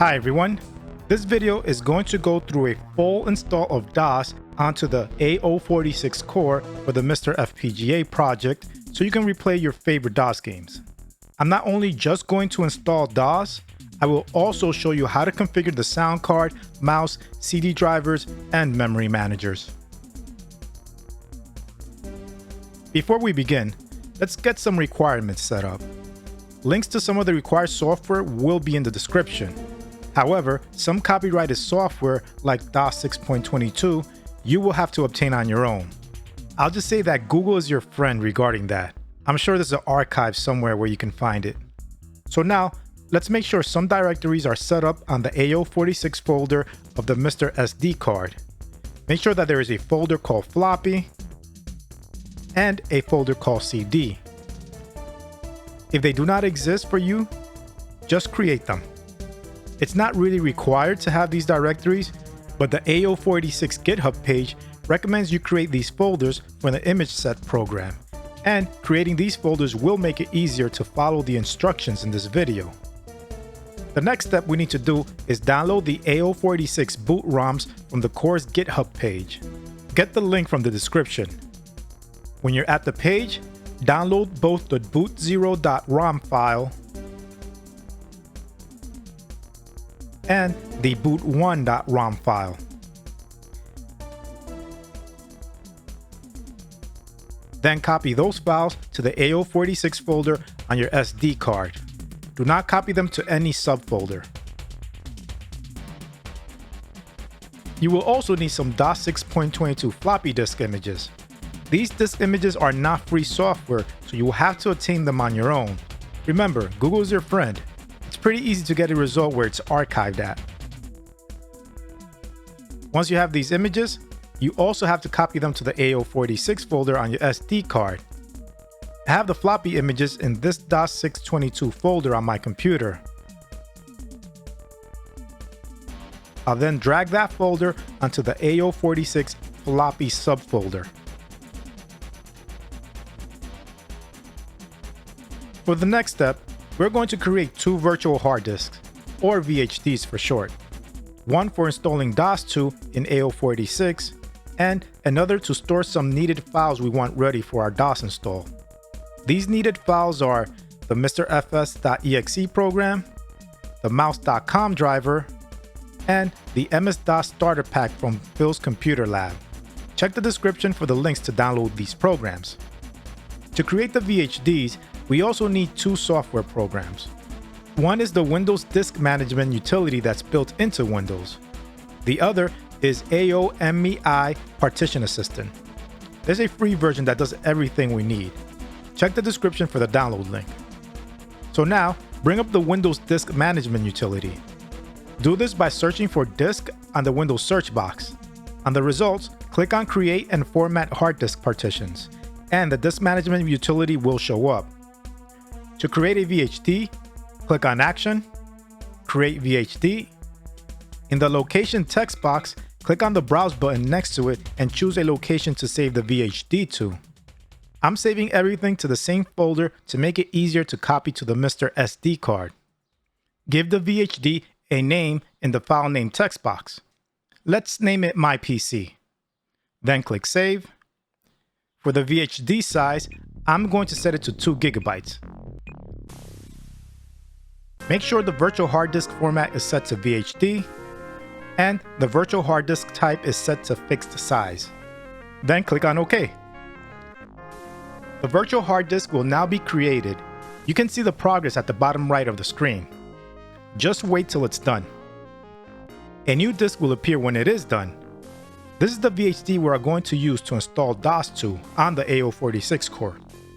Hi everyone, this video is going to go through a full install of DOS onto the AO486 core for the MiSTer FPGA project so you can replay your favorite DOS games. I'm not only just going to install DOS, I will also show you how to configure the sound card, mouse, CD drivers, and memory managers. Before we begin, let's get some requirements set up. Links to some of the required software will be in the description. However, some copyrighted software like DOS 6.22 you will have to obtain on your own. I'll just say that Google is your friend regarding that. I'm sure there's an archive somewhere where you can find it. So now, let's make sure some directories are set up on the AO486 folder of the MiSTer SD card. Make sure that there is a folder called floppy and a folder called CD. If they do not exist for you, just create them. It's not really required to have these directories, but the AO486 GitHub page recommends you create these folders for the image set program, and creating these folders will make it easier to follow the instructions in this video. The next step we need to do is download the AO486 boot ROMs from the core's GitHub page. Get the link from the description. When you're at the page, download both the boot0.rom file and the boot1.rom file. Then copy those files to the AO486 folder on your SD card. Do not copy them to any subfolder. You will also need some DOS 6.22 floppy disk images. These disk images are not free software, so you will have to obtain them on your own. Remember, Google is your friend. It's pretty easy to get a result where it's archived at. Once you have these images, you also have to copy them to the AO486 folder on your SD card. I have the floppy images in this DOS 6.22 folder on my computer. I'll then drag that folder onto the AO486 floppy subfolder. For the next step, we're going to create two virtual hard disks, or VHDs for short. One for installing DOS2 in AO486, and another to store some needed files we want ready for our DOS install. These needed files are the misterfs.exe program, the mouse.com driver, and the MS-DOS starter pack from Phil's Computer Lab. Check the description for the links to download these programs. To create the VHDs, we also need two software programs. One is the Windows Disk Management utility that's built into Windows. The other is AO486 Partition Assistant. There's a free version that does everything we need. Check the description for the download link. So now, bring up the Windows Disk Management utility. Do this by searching for disk on the Windows search box. On the results, click on Create and Format Hard Disk Partitions, and the Disk Management utility will show up. To create a VHD, click on Action, Create VHD. In the Location text box, click on the Browse button next to it and choose a location to save the VHD to. I'm saving everything to the same folder to make it easier to copy to the MiSTer SD card. Give the VHD a name in the File Name text box. Let's name it My PC. Then click Save. For the VHD size, I'm going to set it to 2 GB. Make sure the virtual hard disk format is set to VHD, and the virtual hard disk type is set to fixed size. Then click on OK. The virtual hard disk will now be created. You can see the progress at the bottom right of the screen. Just wait till it's done. A new disk will appear when it is done. This is the VHD we are going to use to install DOS2 on the AO486 core.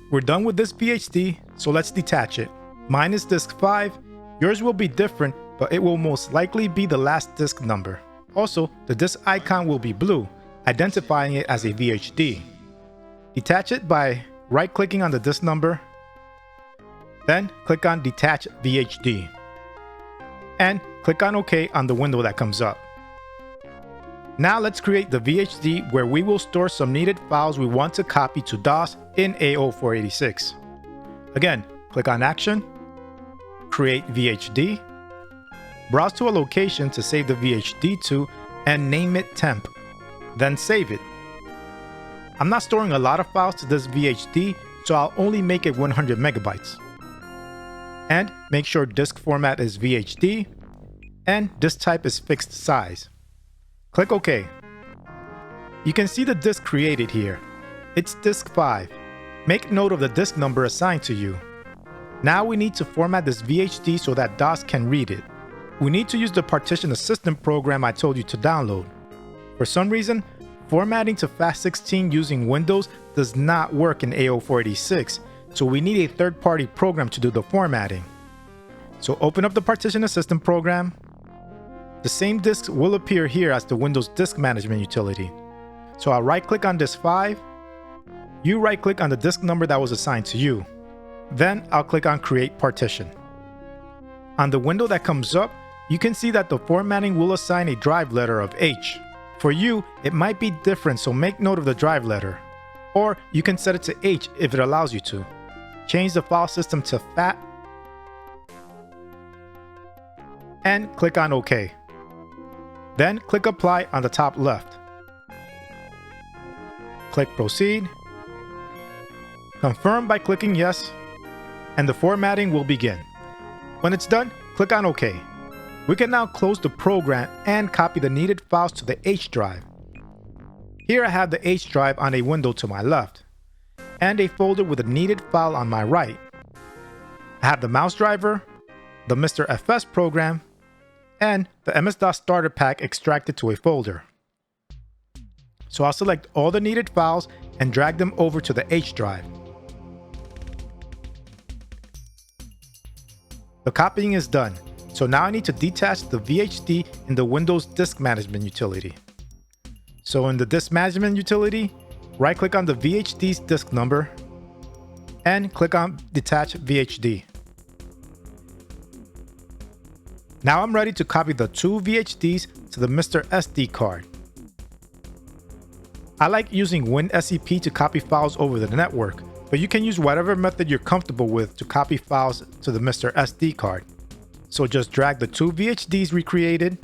We're done with this VHD, so let's detach it. Mine is disk 5. Yours will be different, but it will most likely be the last disk number. Also, the disk icon will be blue, identifying it as a VHD. Detach it by right-clicking on the disk number, then click on Detach VHD, and click on OK on the window that comes up. Now let's create the VHD where we will store some needed files we want to copy to DOS in AO486. Again, click on Action, Create VHD, Browse to a location to save the VHD to and name it temp. Then save it. I'm not storing a lot of files to this VHD, so I'll only make it 100 megabytes. And make sure disk format is VHD and disk type is fixed size. Click OK. You can see the disk created here. It's disk 5. Make note of the disk number assigned to you. Now we need to format this VHD so that DOS can read it. We need to use the partition assistant program I told you to download. For some reason, formatting to FAT16 using Windows does not work in AO486, so we need a third-party program to do the formatting. So open up the partition assistant program. The same disk will appear here as the Windows Disk Management utility. So I'll right-click on disk 5. You right-click on the disk number that was assigned to you. Then I'll click on Create Partition. On the window that comes up, you can see that the formatting will assign a drive letter of H. For you, it might be different, so make note of the drive letter. Or you can set it to H if it allows you to. Change the file system to FAT and click on OK. Then click Apply on the top left. Click Proceed. Confirm by clicking Yes, and the formatting will begin. When it's done, click on OK. We can now close the program and copy the needed files to the H drive. Here I have the H drive on a window to my left, and a folder with a needed file on my right. I have the mouse driver, the MisterFs program, and the MS-DOS starter pack extracted to a folder. So I'll select all the needed files and drag them over to the H drive. The copying is done, so now I need to detach the VHD in the Windows Disk Management utility. So in the Disk Management utility, right-click on the VHD's disk number and click on Detach VHD. Now I'm ready to copy the two VHDs to the MiSTer SD card. I like using WinSCP to copy files over the network, but you can use whatever method you're comfortable with to copy files to the MiSTer SD card. So just drag the two VHDs we created,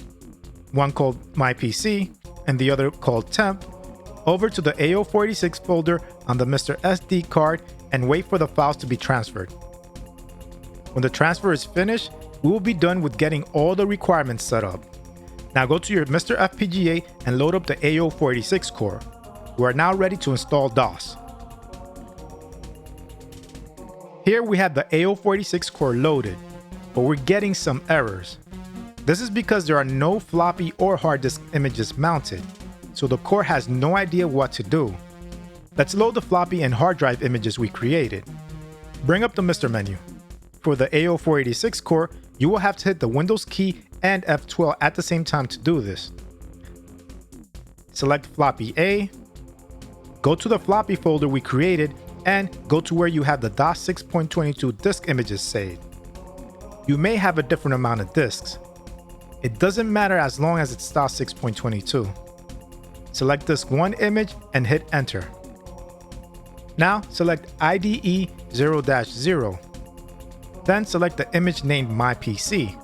one called MyPC and the other called temp, over to the AO486 folder on the MiSTer SD card and wait for the files to be transferred. When the transfer is finished, we will be done with getting all the requirements set up. Now go to your MiSTer FPGA and load up the AO486 core. We are now ready to install DOS. Here we have the AO486 core loaded, but we're getting some errors. This is because there are no floppy or hard disk images mounted, so the core has no idea what to do. Let's load the floppy and hard drive images we created. Bring up the MiSTer menu. For the AO486 core, you will have to hit the Windows key and F12 at the same time to do this. Select floppy A, go to the floppy folder we created, and go to where you have the DOS 6.22 disk images saved. You may have a different amount of disks. It doesn't matter as long as it's DOS 6.22. Select disk 1 image and hit enter. Now select IDE 0-0. Then select the image named MyPC.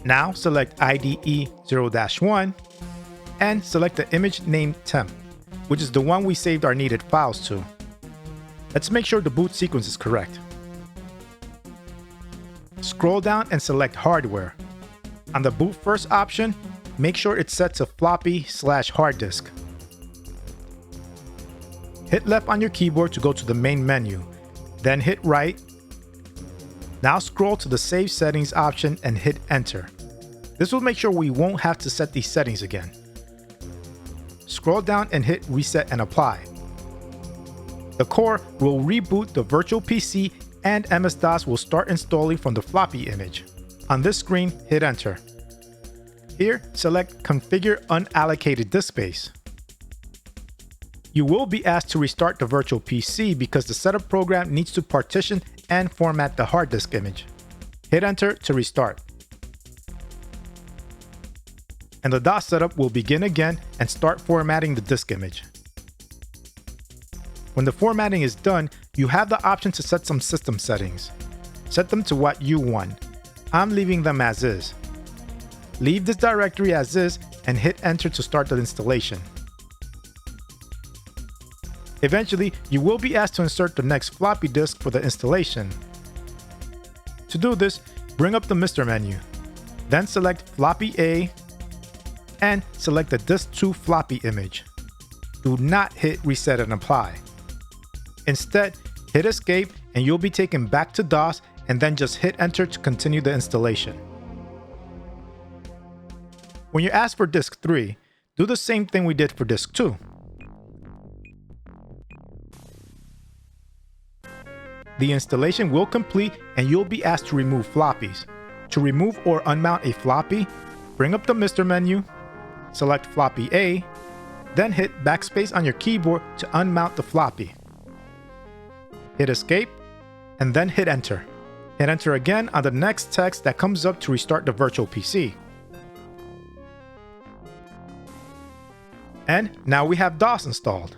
Now select IDE 0-1 and select the image named temp, which is the one we saved our needed files to. Let's make sure the boot sequence is correct. Scroll down and select hardware. On the boot first option, make sure it's set to floppy/hard disk. Hit left on your keyboard to go to the main menu, then hit right. Now scroll to the save settings option and hit enter. This will make sure we won't have to set these settings again. Scroll down and hit reset and apply. The core will reboot the virtual PC and MS-DOS will start installing from the floppy image. On this screen, hit enter. Here, select Configure Unallocated Disk Space. You will be asked to restart the virtual PC because the setup program needs to partition and format the hard disk image. Hit enter to restart. And the DOS setup will begin again and start formatting the disk image. When the formatting is done, you have the option to set some system settings. Set them to what you want. I'm leaving them as is. Leave this directory as is and hit enter to start the installation. Eventually, you will be asked to insert the next floppy disk for the installation. To do this, bring up the MiSTer menu. Then select floppy A and select the disk 2 floppy image. Do not hit reset and apply. Instead, hit escape and you'll be taken back to DOS and then just hit enter to continue the installation. When you ask for disk 3, do the same thing we did for disk 2. The installation will complete and you'll be asked to remove floppies. To remove or unmount a floppy, bring up the MiSTer menu, select floppy A, then hit backspace on your keyboard to unmount the floppy. Hit escape, and then hit enter. Hit enter again on the next text that comes up to restart the virtual PC. And now we have DOS installed.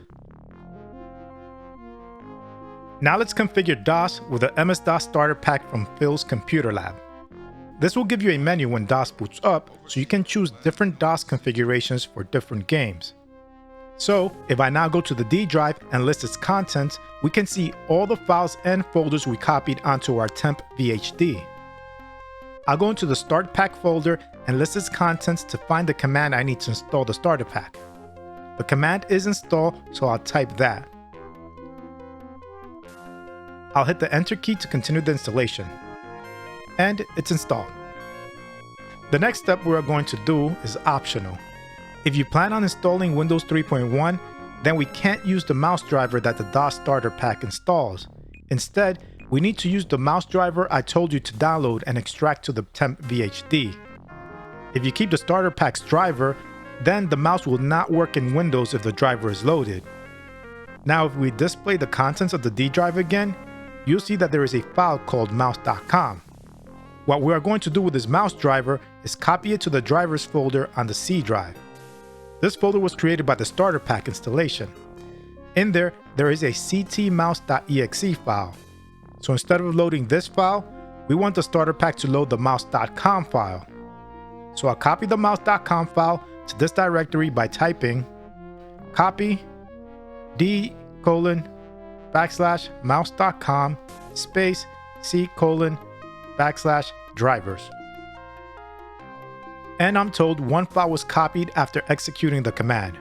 Now let's configure DOS with the MS-DOS starter pack from Phil's Computer Lab. This will give you a menu when DOS boots up, so you can choose different DOS configurations for different games. So, if I now go to the D drive and list its contents, we can see all the files and folders we copied onto our temp VHD. I'll go into the Start Pack folder and list its contents to find the command I need to install the starter pack. The command is install, so I'll type that. I'll hit the enter key to continue the installation. And it's installed. The next step we are going to do is optional. If you plan on installing Windows 3.1, then we can't use the mouse driver that the DOS starter pack installs. Instead, we need to use the mouse driver I told you to download and extract to the temp VHD. If you keep the starter pack's driver, then the mouse will not work in Windows if the driver is loaded. Now if we display the contents of the D drive again, you'll see that there is a file called mouse.com. What we are going to do with this mouse driver is copy it to the drivers folder on the C drive. This folder was created by the starter pack installation. In there is a ctmouse.exe file. So instead of loading this file, we want the starter pack to load the mouse.com file. So I'll copy the mouse.com file to this directory by typing copy d:/mouse.com space c:/drivers. And I'm told one file was copied after executing the command.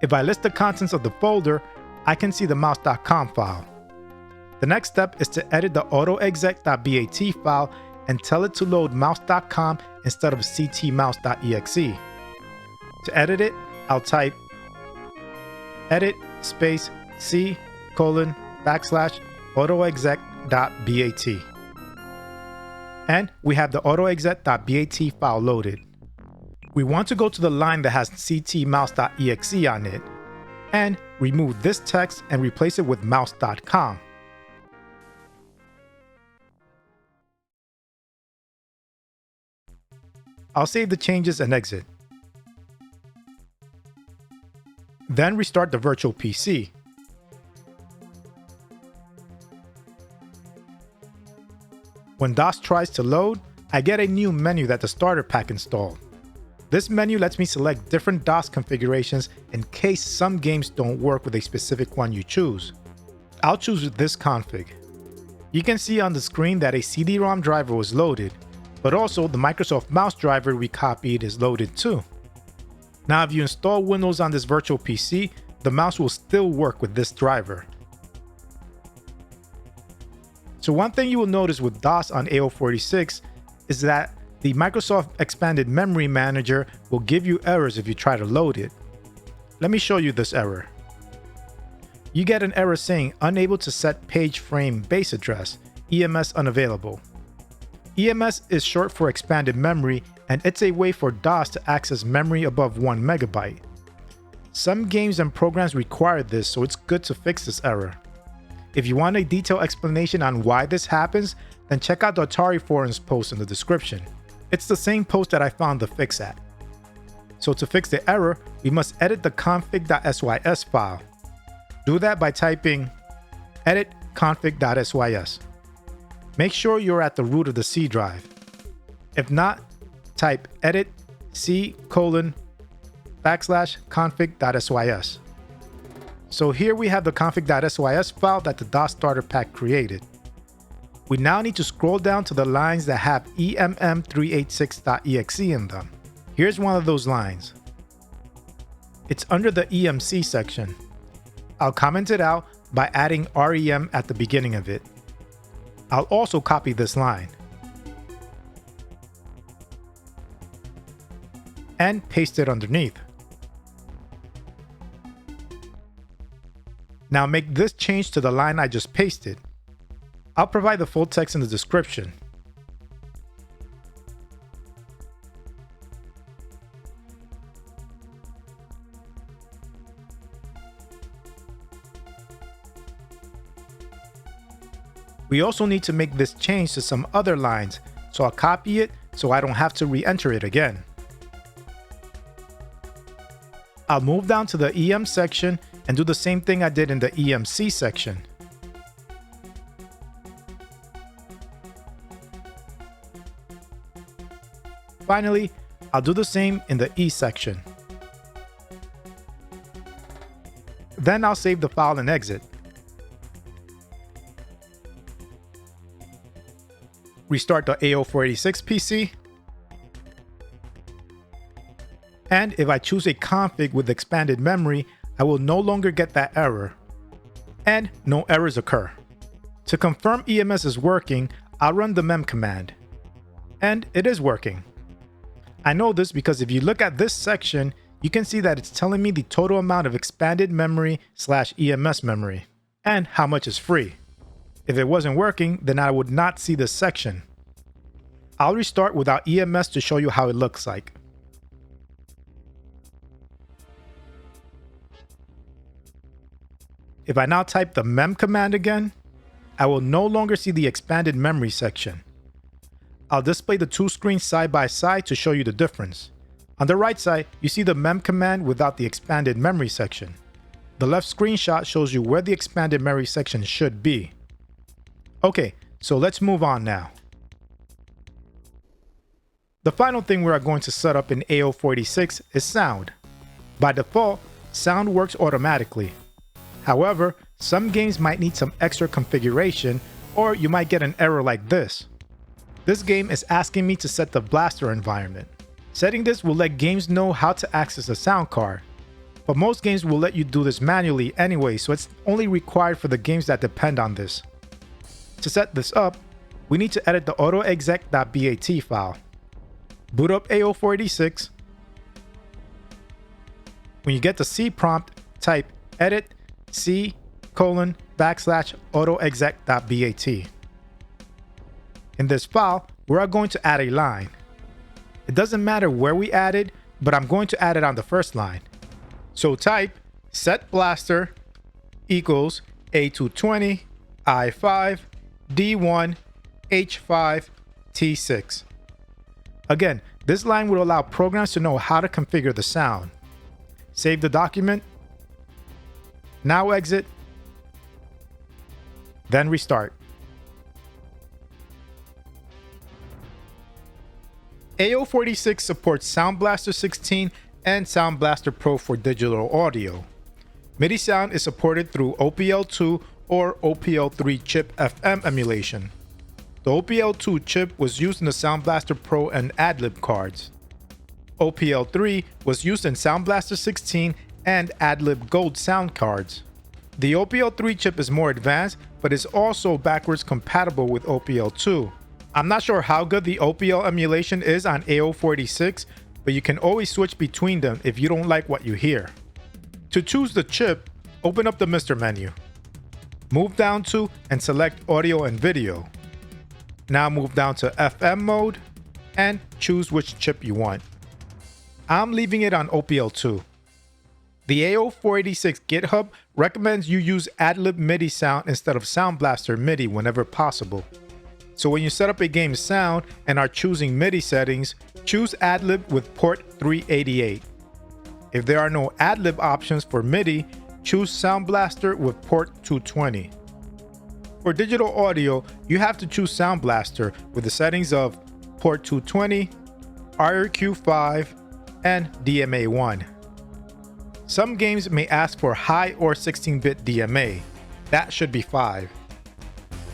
If I list the contents of the folder, I can see the mouse.com file. The next step is to edit the autoexec.bat file and tell it to load mouse.com instead of ctmouse.exe. To edit it, I'll type edit space c:/autoexec.bat. And we have the autoexec.bat file loaded. We want to go to the line that has ctmouse.exe on it and remove this text and replace it with mouse.com. I'll save the changes and exit. Then restart the virtual PC. When DOS tries to load, I get a new menu that the starter pack installed. This menu lets me select different DOS configurations in case some games don't work with a specific one you choose. I'll choose this config. You can see on the screen that a CD-ROM driver was loaded, but also the Microsoft mouse driver we copied is loaded too. Now if you install Windows on this virtual PC, the mouse will still work with this driver. So one thing you will notice with DOS on AO486 is that the Microsoft Expanded Memory Manager will give you errors if you try to load it. Let me show you this error. You get an error saying unable to set page frame base address, EMS unavailable. EMS is short for expanded memory, and it's a way for DOS to access memory above 1 megabyte. Some games and programs require this, so it's good to fix this error. If you want a detailed explanation on why this happens, then check out the Atari Forums post in the description. It's the same post that I found the fix at. So to fix the error, we must edit the config.sys file. Do that by typing edit config.sys. Make sure you're at the root of the C drive. If not, type edit c:\config.sys. So here we have the config.sys file that the DOS starter pack created. We now need to scroll down to the lines that have emm386.exe in them. Here's one of those lines. It's under the EMC section. I'll comment it out by adding REM at the beginning of it. I'll also copy this line and paste it underneath. Now make this change to the line I just pasted. I'll provide the full text in the description. We also need to make this change to some other lines, so I'll copy it so I don't have to re-enter it again. I'll move down to the EM section and do the same thing I did in the EMC section. Finally, I'll do the same in the E section. Then I'll save the file and exit. Restart the AO486 PC. And if I choose a config with expanded memory, I will no longer get that error. And no errors occur. To confirm EMS is working, I'll run the mem command. And it is working. I know this because if you look at this section, you can see that it's telling me the total amount of expanded memory / EMS memory, and how much is free. If it wasn't working, then I would not see this section. I'll restart without EMS to show you how it looks like. If I now type the mem command again, I will no longer see the expanded memory section. I'll display the two screens side by side to show you the difference. On the right side, you see the mem command without the expanded memory section. The left screenshot shows you where the expanded memory section should be. Okay, so let's move on now. The final thing we are going to set up in AO486 is sound. By default, sound works automatically. However, some games might need some extra configuration, or you might get an error like this. This game is asking me to set the blaster environment. Setting this will let games know how to access the sound card. But most games will let you do this manually anyway, so it's only required for the games that depend on this. To set this up, we need to edit the autoexec.bat file. Boot up AO486. When you get the C prompt, type edit c:\autoexec.bat. In this file, we are going to add a line. It doesn't matter where we add it, but I'm going to add it on the first line. So type set blaster equals A220 I5 D1 H5 T6. Again, this line will allow programs to know how to configure the sound. Save the document. Now exit. Then restart. AO486 supports Sound Blaster 16 and Sound Blaster Pro for digital audio. MIDI sound is supported through OPL2 or OPL3 chip FM emulation. The OPL2 chip was used in the Sound Blaster Pro and Adlib cards. OPL3 was used in Sound Blaster 16 and Adlib Gold sound cards. The OPL3 chip is more advanced, but is also backwards compatible with OPL2. I'm not sure how good the OPL emulation is on AO486, but you can always switch between them if you don't like what you hear. To choose the chip, open up the MiSTer menu. Move down to and select Audio and Video. Now move down to FM mode and choose which chip you want. I'm leaving it on OPL2. The AO486 GitHub recommends you use Adlib MIDI sound instead of Sound Blaster MIDI whenever possible. So when you set up a game's sound and are choosing MIDI settings, choose Adlib with port 388. If there are no Adlib options for MIDI, choose Sound Blaster with port 220. For digital audio, you have to choose Sound Blaster with the settings of port 220, IRQ5, and DMA1. Some games may ask for high or 16-bit DMA. That should be 5.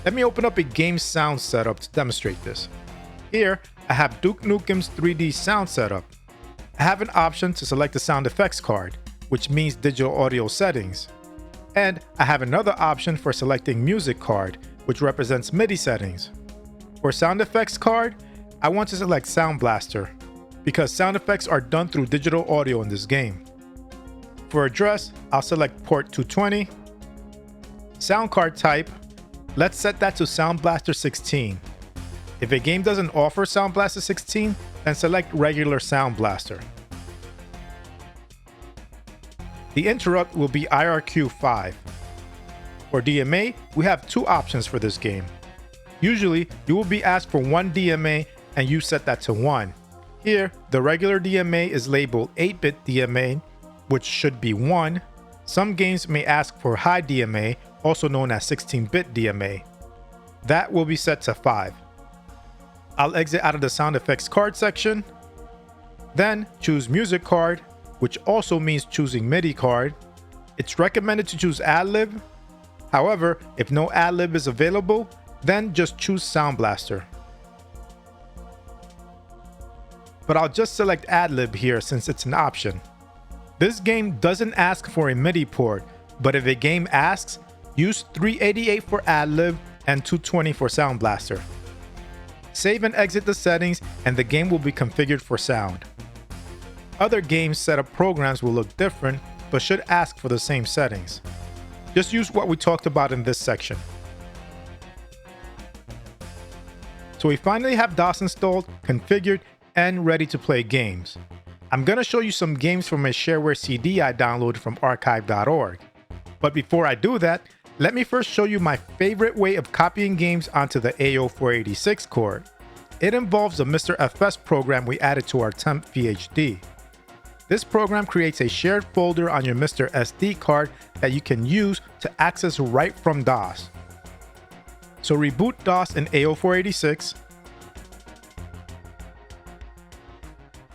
Let me open up a game sound setup to demonstrate this. Here, I have Duke Nukem's 3D sound setup. I have an option to select the sound effects card, which means digital audio settings. And I have another option for selecting music card, which represents MIDI settings. For sound effects card, I want to select Sound Blaster, because sound effects are done through digital audio in this game. For address, I'll select port 220. Sound card type, let's set that to Sound Blaster 16. If a game doesn't offer Sound Blaster 16, then select regular Sound Blaster. The interrupt will be IRQ5. For DMA, we have 2 options for this game. Usually, you will be asked for 1 DMA and you set that to 1. Here, the regular DMA is labeled 8-bit DMA, which should be 1. Some games may ask for high DMA, also known as 16-bit DMA. That will be set to 5. I'll exit out of the sound effects card section. Then choose music card, which also means choosing MIDI card. It's recommended to choose Adlib. However, if no Adlib is available, then just choose Sound Blaster. But I'll just select Adlib here since it's an option. This game doesn't ask for a MIDI port, but if a game asks, use 388 for Adlib and 220 for Sound Blaster. Save and exit the settings and the game will be configured for sound. Other games setup programs will look different, but should ask for the same settings. Just use what we talked about in this section. So we finally have DOS installed, configured, and ready to play games. I'm going to show you some games from a shareware CD I downloaded from archive.org. But before I do that, let me first show you my favorite way of copying games onto the AO486 cord. It involves a MisterFs program we added to our temp VHD. This program creates a shared folder on your MiSTer SD card that you can use to access right from DOS. So reboot DOS in AO486.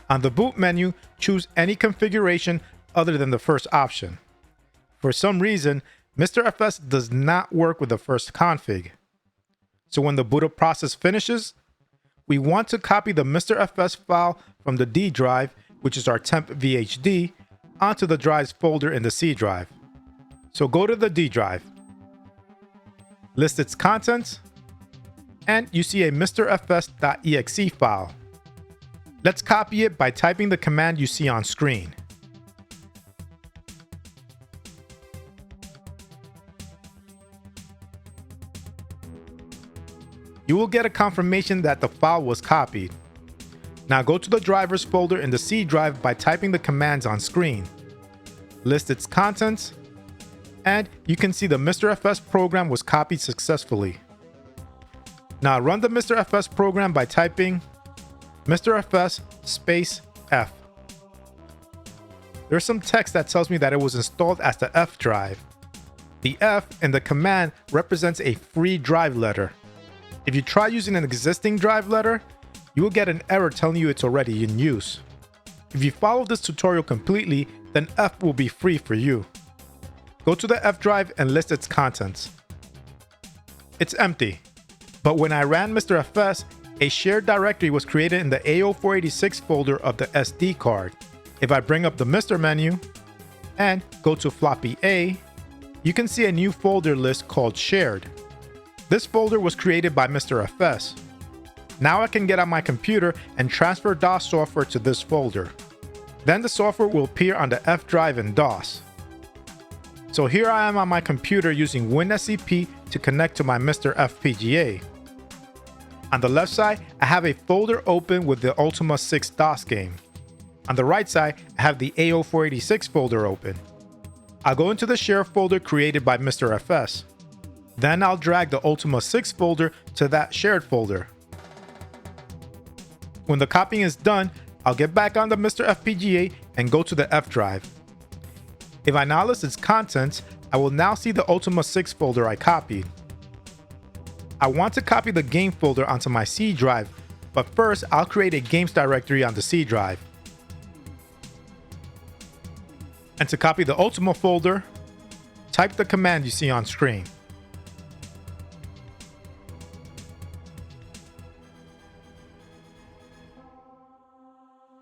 On the boot menu, choose any configuration other than the first option. For some reason, MisterFS does not work with the first config. So when the boot up process finishes, we want to copy the MisterFS file from the D drive, which is our temp VHD, onto the drive's folder in the C drive. So go to the D drive, list its contents, and you see a misterfs.exe file. Let's copy it by typing the command you see on screen. You will get a confirmation that the file was copied. Now go to the drivers folder in the C drive by typing the commands on screen. List its contents, and you can see the MisterFS program was copied successfully. Now run the MisterFS program by typing MisterFS space F. There's some text that tells me that it was installed as the F drive. The F in the command represents a free drive letter. If you try using an existing drive letter, you will get an error telling you it's already in use. If you follow this tutorial completely, then F will be free for you. Go to the F drive and list its contents. It's empty. But when I ran MisterFS, a shared directory was created in the AO486 folder of the SD card. If I bring up the MiSTer menu and go to floppy A, you can see a new folder list called Shared. This folder was created by MisterFS. Now I can get on my computer and transfer DOS software to this folder. Then the software will appear on the F drive in DOS. So here I am on my computer using WinSCP to connect to my MiSTer FPGA. On the left side, I have a folder open with the Ultima 6 DOS game. On the right side, I have the AO486 folder open. I'll go into the share folder created by MisterFS. Then I'll drag the Ultima 6 folder to that shared folder. When the copying is done, I'll get back on the MiSTer FPGA and go to the F drive. If I now list its contents, I will now see the Ultima 6 folder I copied. I want to copy the game folder onto my C drive, But first, I'll create a games directory on the C drive. And to copy the Ultima folder, type the command you see on screen.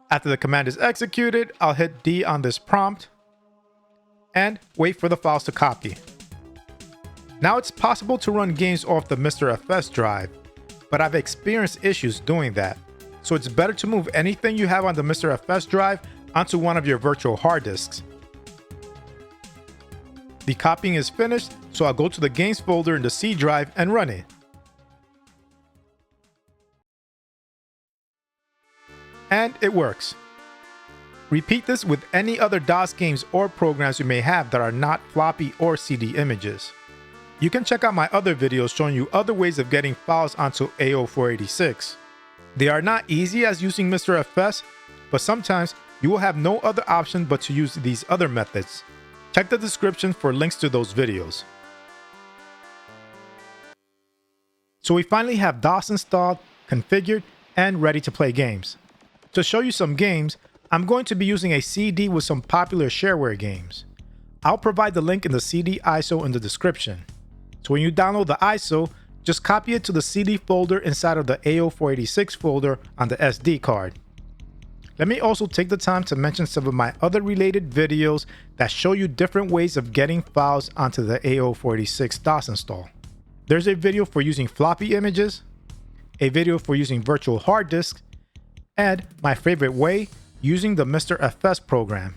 After the command is executed, I'll hit D on this prompt and wait for the files to copy. Now it's possible to run games off the misterfs drive, but I've experienced issues doing that. So it's better to move anything you have on the misterfs drive onto one of your virtual hard disks. The copying is finished, so I'll go to the games folder in the C drive and run it. And it works. Repeat this with any other DOS games or programs you may have that are not floppy or CD images. You can check out my other videos showing you other ways of getting files onto AO486. They are not easy as using misterfs, but sometimes you will have no other option but to use these other methods. Check the description for links to those videos. So we finally have DOS installed, configured, and ready to play games. To show you some games, I'm going to be using a CD with some popular shareware games. I'll provide the link in the CD ISO in the description. So when you download the ISO, just copy it to the CD folder inside of the AO486 folder on the SD card. Let me also take the time to mention some of my other related videos that show you different ways of getting files onto the AO486 DOS install. There's a video for using floppy images, a video for using virtual hard disks, and my favorite way, using the misterfs program.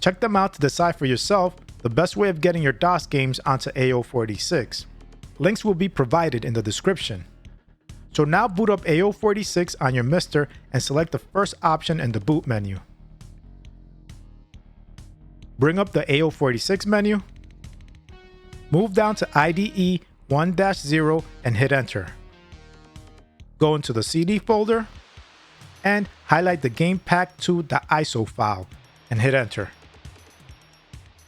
Check them out to decide for yourself the best way of getting your DOS games onto AO486. Links will be provided in the description. So now boot up AO486 on your MiSTer and select the first option in the boot menu. Bring up the AO486 menu. Move down to IDE 1-0 and hit enter. Go into the CD folder and highlight the gamepack2.iso file and hit enter.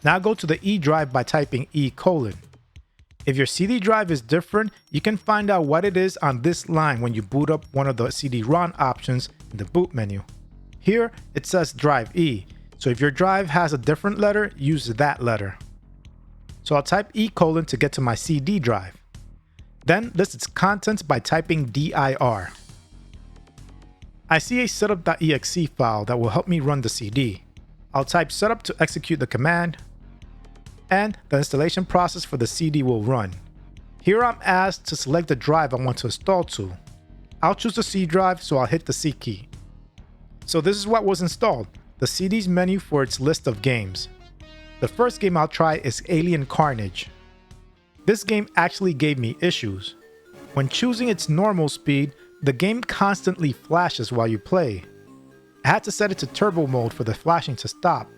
Now go to the E drive by typing E:. If your CD drive is different, you can find out what it is on this line when you boot up one of the CD-ROM options in the boot menu. Here it says drive E, so if your drive has a different letter, use that letter. So I'll type E: to get to my CD drive. Then list its contents by typing dir. I see a setup.exe file that will help me run the CD. I'll type setup to execute the command, and the installation process for the CD will run. Here I'm asked to select the drive I want to install to. I'll choose the C drive, so I'll hit the C key. So this is what was installed, the CD's menu for its list of games. The first game I'll try is Alien Carnage. This game actually gave me issues. When choosing its normal speed, the game constantly flashes while you play. I had to set it to turbo mode for the flashing to stop.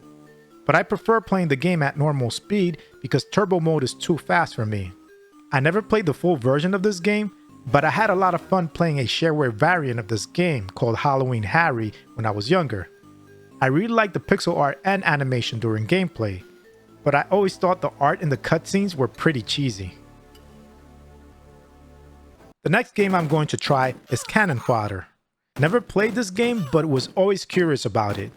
But I prefer playing the game at normal speed because turbo mode is too fast for me. I never played the full version of this game, but I had a lot of fun playing a shareware variant of this game called Halloween Harry when I was younger. I really liked the pixel art and animation during gameplay, but I always thought the art in the cutscenes were pretty cheesy. The next game I'm going to try is Cannon Fodder. Never played this game, but was always curious about it.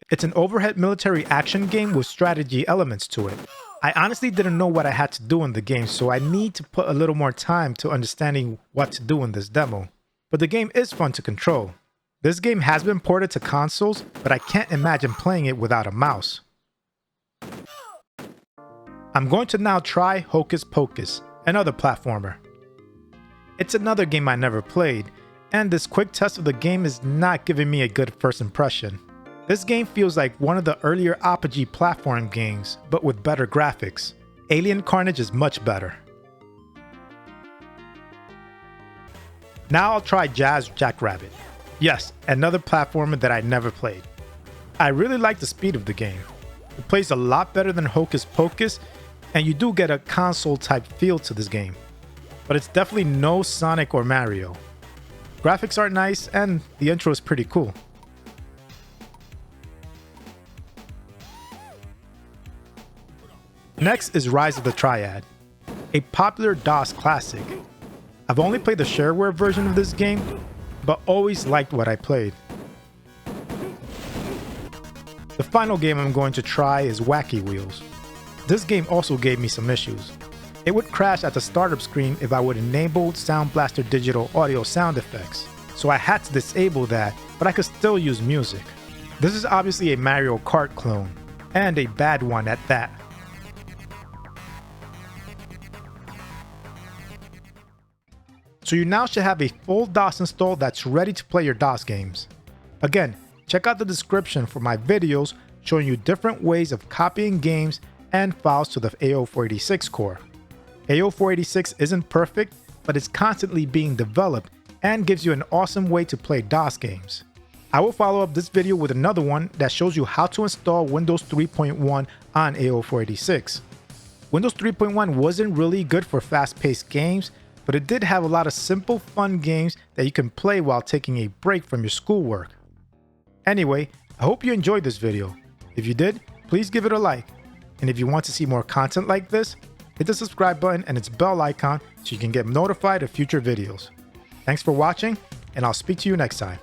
It's an overhead military action game with strategy elements to it. I honestly didn't know what I had to do in the game, so I need to put a little more time to understanding what to do in this demo. But the game is fun to control. This game has been ported to consoles, but I can't imagine playing it without a mouse. I'm going to now try Hocus Pocus, another platformer. It's another game I never played, and this quick test of the game is not giving me a good first impression. This game feels like one of the earlier RPG platform games, but with better graphics. Alien Carnage is much better. Now I'll try Jazz Jackrabbit. Yes, another platformer that I never played. I really like the speed of the game. It plays a lot better than Hocus Pocus, and you do get a console type feel to this game. But it's definitely no Sonic or Mario. Graphics are nice and the intro is pretty cool. Next is Rise of the Triad, a popular DOS classic. I've only played the shareware version of this game, but always liked what I played. The final game I'm going to try is Wacky Wheels. This game also gave me some issues. It would crash at the startup screen if I would enable Sound Blaster digital audio sound effects, so I had to disable that, but I could still use music. This is obviously a Mario Kart clone, and a bad one at that. So you now should have a full DOS installed that's ready to play your DOS games. Again, check out the description for my videos showing you different ways of copying games and files to the AO486 core. AO486 isn't perfect, but it's constantly being developed and gives you an awesome way to play DOS games. I will follow up this video with another one that shows you how to install Windows 3.1 on AO486. Windows 3.1 wasn't really good for fast-paced games, but it did have a lot of simple, fun games that you can play while taking a break from your schoolwork. Anyway, I hope you enjoyed this video. If you did, please give it a like. And if you want to see more content like this, hit the subscribe button and its bell icon so you can get notified of future videos. Thanks for watching, and I'll speak to you next time.